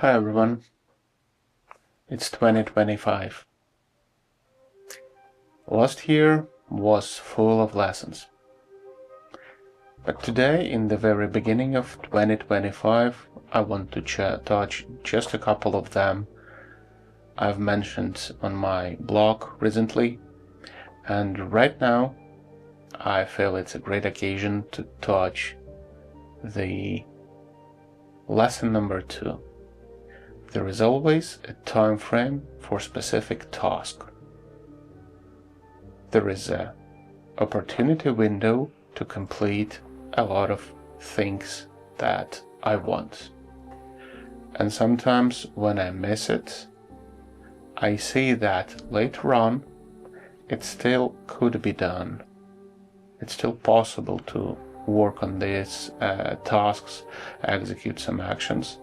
Hi everyone, it's 2025. Last year was full of lessons. But today, in the very beginning of 2025, I want to touch just a couple of them I've mentioned on my blog recently. And right now, I feel it's a great occasion to touch the lesson number 2. There is always a time frame for specific task. There is an opportunity window to complete a lot of things that I want. And sometimes when I miss it, I see that later on it still could be done. It's still possible to work on these tasks, execute some actions,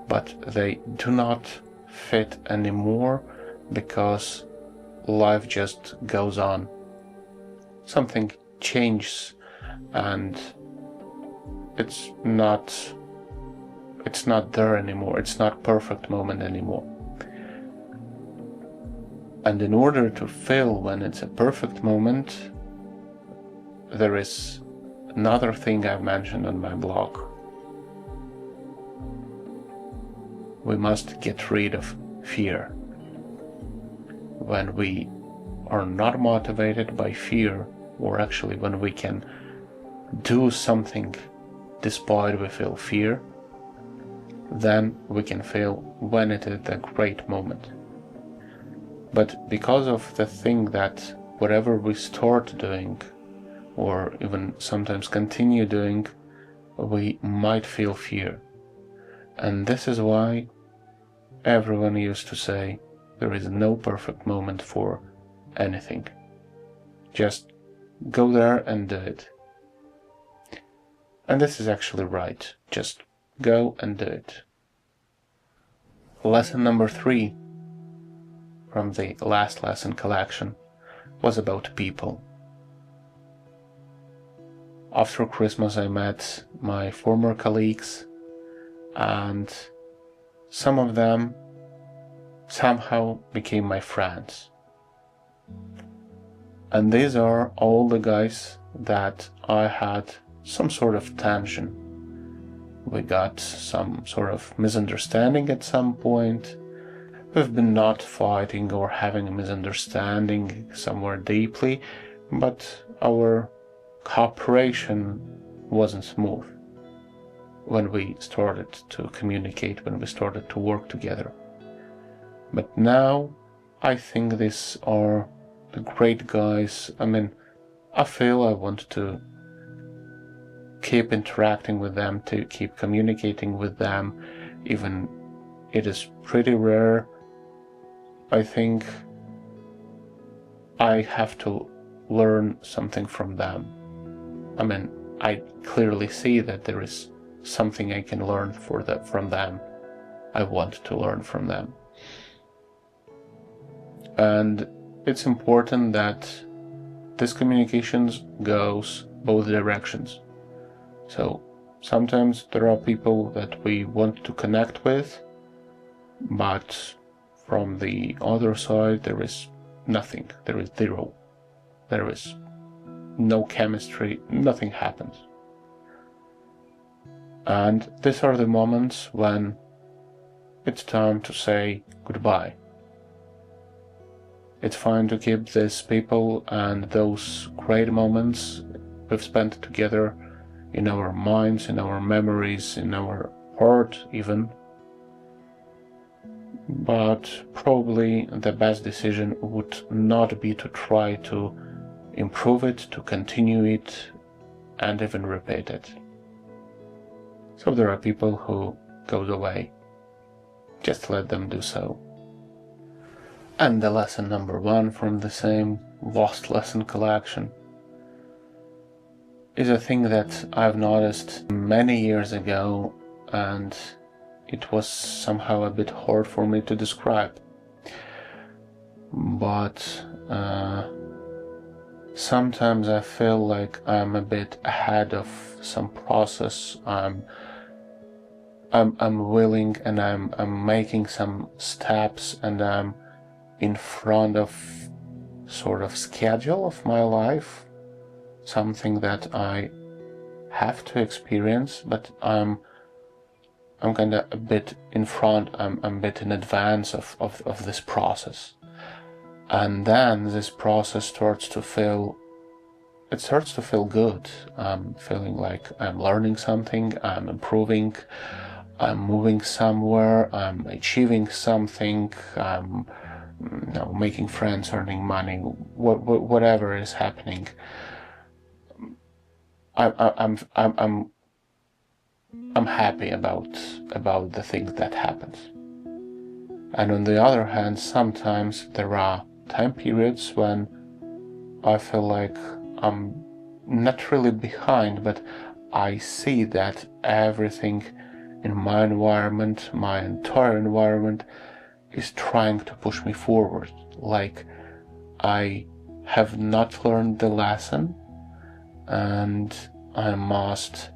but they do not fit anymore because life just goes on. Something changes and it's not there anymore. It's not perfect moment anymore. And in order to feel when it's a perfect moment, there is another thing I've mentioned on my blog. We must get rid of fear. When we are not motivated by fear, or actually when we can do something despite we feel fear, then we can feel when it is a great moment. But because of the thing that whatever we start doing, or even sometimes continue doing, we might feel fear. And this is why everyone used to say there is no perfect moment for anything. Just go there and do it. And this is actually right. Just go and do it. Lesson number 3 from the last lesson collection was about people. After Christmas I met my former colleagues, and some of them somehow became my friends. And these are all the guys that I had some sort of tension. We got some sort of misunderstanding at some point. We've been not fighting or having a misunderstanding somewhere deeply, but our cooperation wasn't smooth when we started to communicate, when we started to work together. But now I think these are the great guys. I feel I want to keep interacting with them, to keep communicating with them, even it is pretty rare. I think I have to learn something from them. I clearly see that there is something I can learn from them. I want to learn from them. And it's important that this communications goes both directions. So sometimes there are people that we want to connect with, but from the other side there is nothing, there is zero, there is no chemistry, nothing happens. And these are the moments when it's time to say goodbye. It's fine to keep these people and those great moments we've spent together in our minds, in our memories, in our heart even. But probably the best decision would not be to try to improve it, to continue it, and even repeat it. So there are people who goes away. Just let them do so. And the lesson number 1 from the same lost lesson collection is a thing that I've noticed many years ago, and it was somehow a bit hard for me to describe. But sometimes I feel like I'm a bit ahead of some process. I'm I'm willing, and I'm making some steps, and I'm in front of sort of schedule of my life, something that I have to experience, but I'm kind of a bit in front, I'm a bit in advance of this process. And then this process starts to feel good. I'm feeling like I'm learning something, I'm improving, I'm moving somewhere, I'm achieving something, I'm making friends, earning money, whatever is happening. I'm happy about the things that happens. And on the other hand, sometimes there are time periods when I feel like I'm not really behind, but I see that everything in my environment, my entire environment, is trying to push me forward. Like I have not learned the lesson, and I must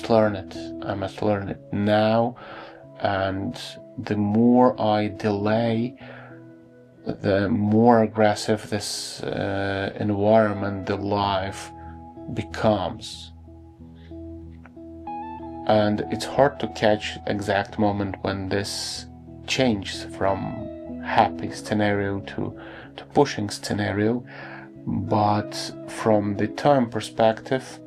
learn it. I must learn it now, and the more I delay, the more aggressive this environment, the life becomes. And it's hard to catch exact moment when this changes from happy scenario to pushing scenario, but from the time perspective,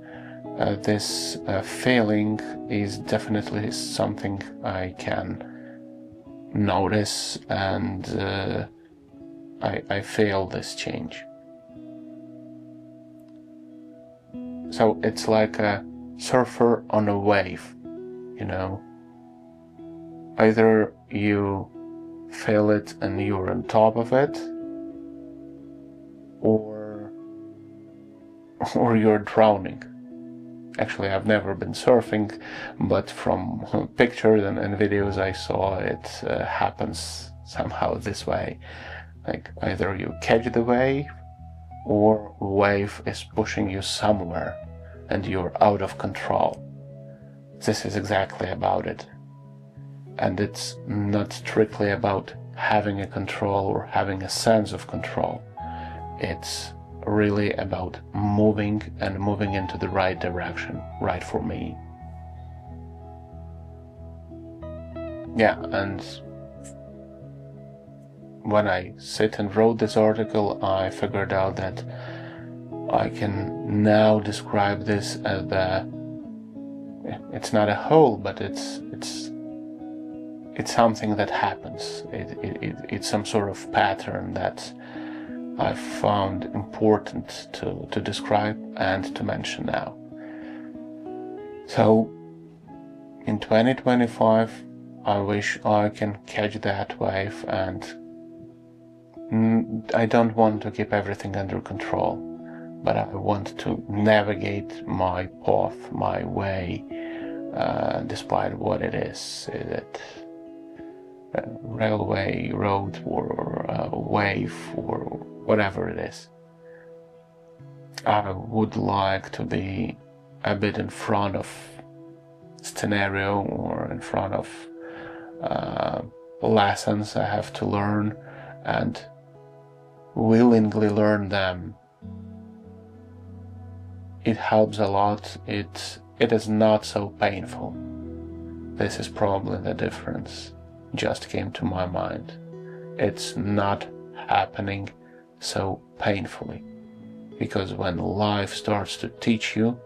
this feeling is definitely something I can notice, and I feel this change. So it's like a surfer on a wave, Either you feel it and you're on top of it, or you're drowning. Actually, I've never been surfing, but from pictures and videos I saw, it happens somehow this way. Like either you catch the wave, or wave is pushing you somewhere and you're out of control. This is exactly about it. And it's not strictly about having a control or having a sense of control. It's really about moving into the right direction, right for me. Yeah, and when I sit and wrote this article, I figured out that I can now describe this as it's not a whole, but it's something that happens. It's some sort of pattern that I found important to describe and to mention now. So in 2025, I wish I can catch that wave, and I don't want to keep everything under control, but I want to navigate my path, my way, despite what it is. Is it a railway, road, or a wave, or whatever it is? I would like to be a bit in front of scenario, or in front of lessons I have to learn, and willingly learn them. It helps a lot. It is not so painful. This is probably the difference. Just came to my mind. It's not happening so painfully, because when life starts to teach you,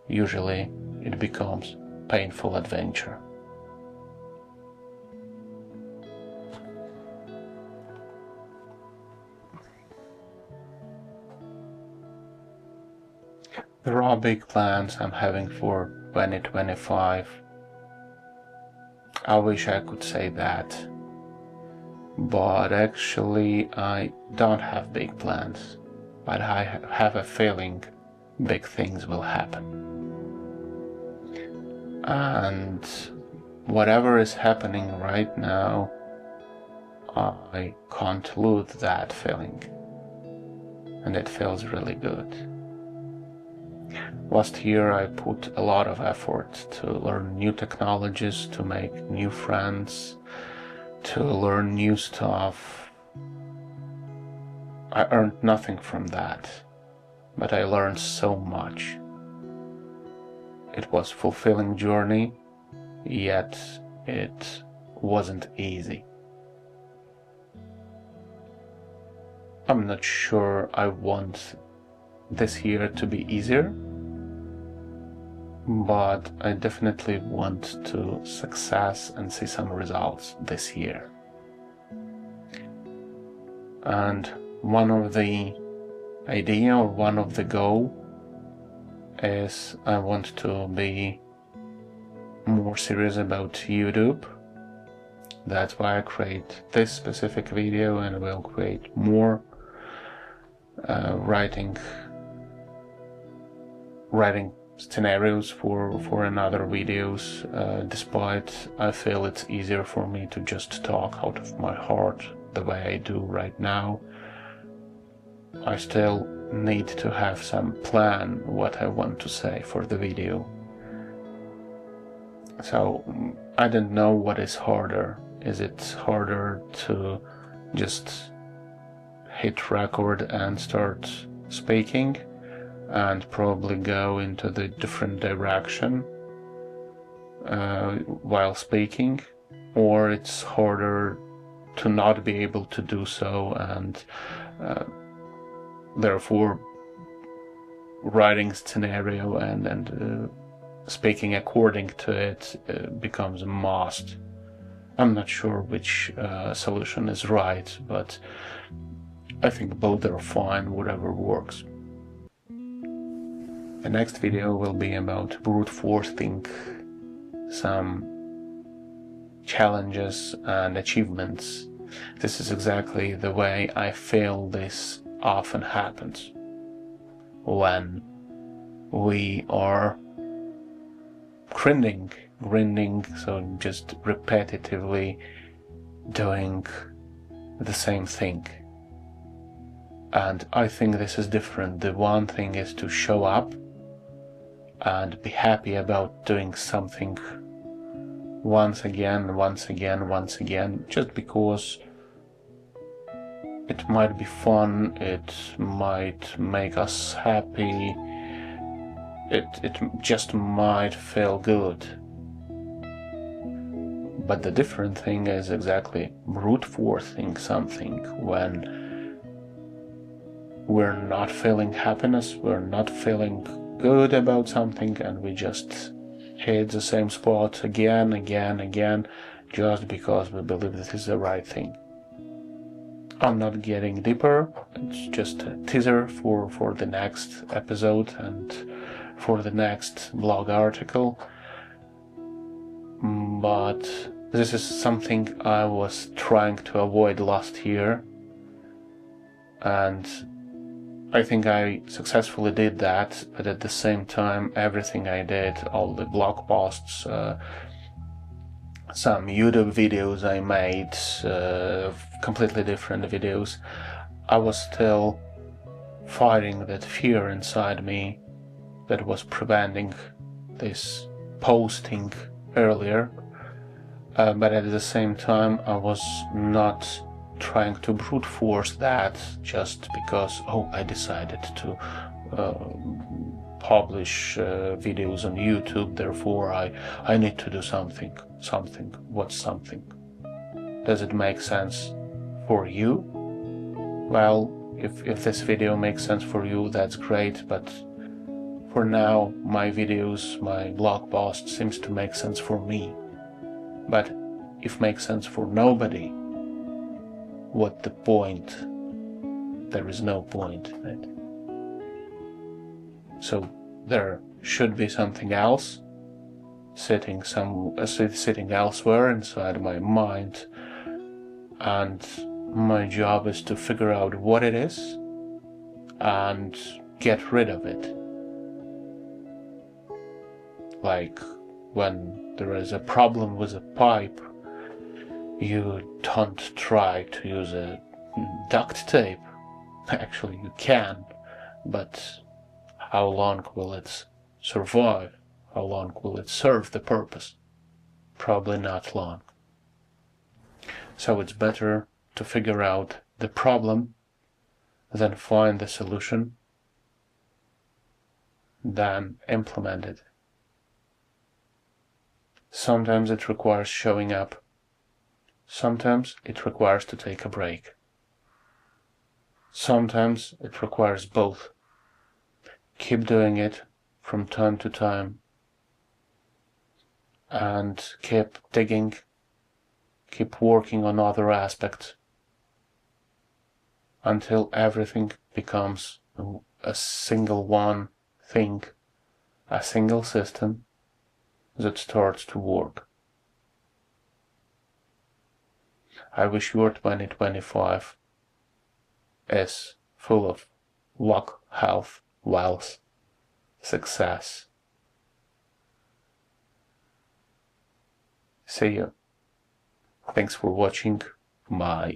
usually it becomes painful adventure. There are big plans I'm having for 2025. I wish I could say that, but actually I don't have big plans, but I have a feeling big things will happen. And whatever is happening right now, I can't lose that feeling, and it feels really good. Last year I put a lot of effort to learn new technologies, to make new friends, to learn new stuff. I earned nothing from that, but I learned so much. It was a fulfilling journey, yet it wasn't easy. I'm not sure I want this year to be easier, but I definitely want to success and see some results this year. And one of the idea or one of the goal is I want to be more serious about YouTube. That's why I create this specific video, and will create more writing scenarios for another videos, despite I feel it's easier for me to just talk out of my heart the way I do right now. I still need to have some plan what I want to say for the video. So I don't know what is harder. Is it harder to just hit record and start speaking and probably go into the different direction while speaking, or it's harder to not be able to do so, and therefore writing scenario and speaking according to it becomes a must. I'm not sure which solution is right, but I think both are fine, whatever works. The next video will be about brute forcing some challenges and achievements. This is exactly the way I feel this often happens when we are grinding, so just repetitively doing the same thing. And I think this is different. The one thing is to show up and be happy about doing something once again, just because it might be fun, it might make us happy, it just might feel good. But the different thing is exactly brute forcing something when we're not feeling happiness, we're not feeling good about something, and we just hit the same spot again, just because we believe this is the right thing. I'm not getting deeper, it's just a teaser for the next episode and for the next blog article. But this is something I was trying to avoid last year, and I think I successfully did that, but at the same time, everything I did, all the blog posts, some YouTube videos I made, completely different videos, I was still fighting that fear inside me that was preventing this posting earlier, but at the same time I was not trying to brute force that just because I decided to publish videos on YouTube, therefore I need to do something. What's something? Does it make sense for you? Well, if this video makes sense for you, that's great, but for now my videos, my blog post seems to make sense for me. But if makes sense for nobody, what the point? There is no point, right? So there should be something else sitting elsewhere inside my mind, and my job is to figure out what it is and get rid of it. Like when there is a problem with a pipe, you don't try to use a duct tape. Actually, you can, but how long will it survive? How long will it serve the purpose? Probably not long. So it's better to figure out the problem than find the solution than implement it. Sometimes it requires showing up. Sometimes it requires to take a break. Sometimes it requires both. Keep doing it from time to time and keep digging, keep working on other aspects until everything becomes a single one thing, a single system that starts to work. I wish your 2025 is full of luck, health, wealth, success. See you. Thanks for watching. Bye.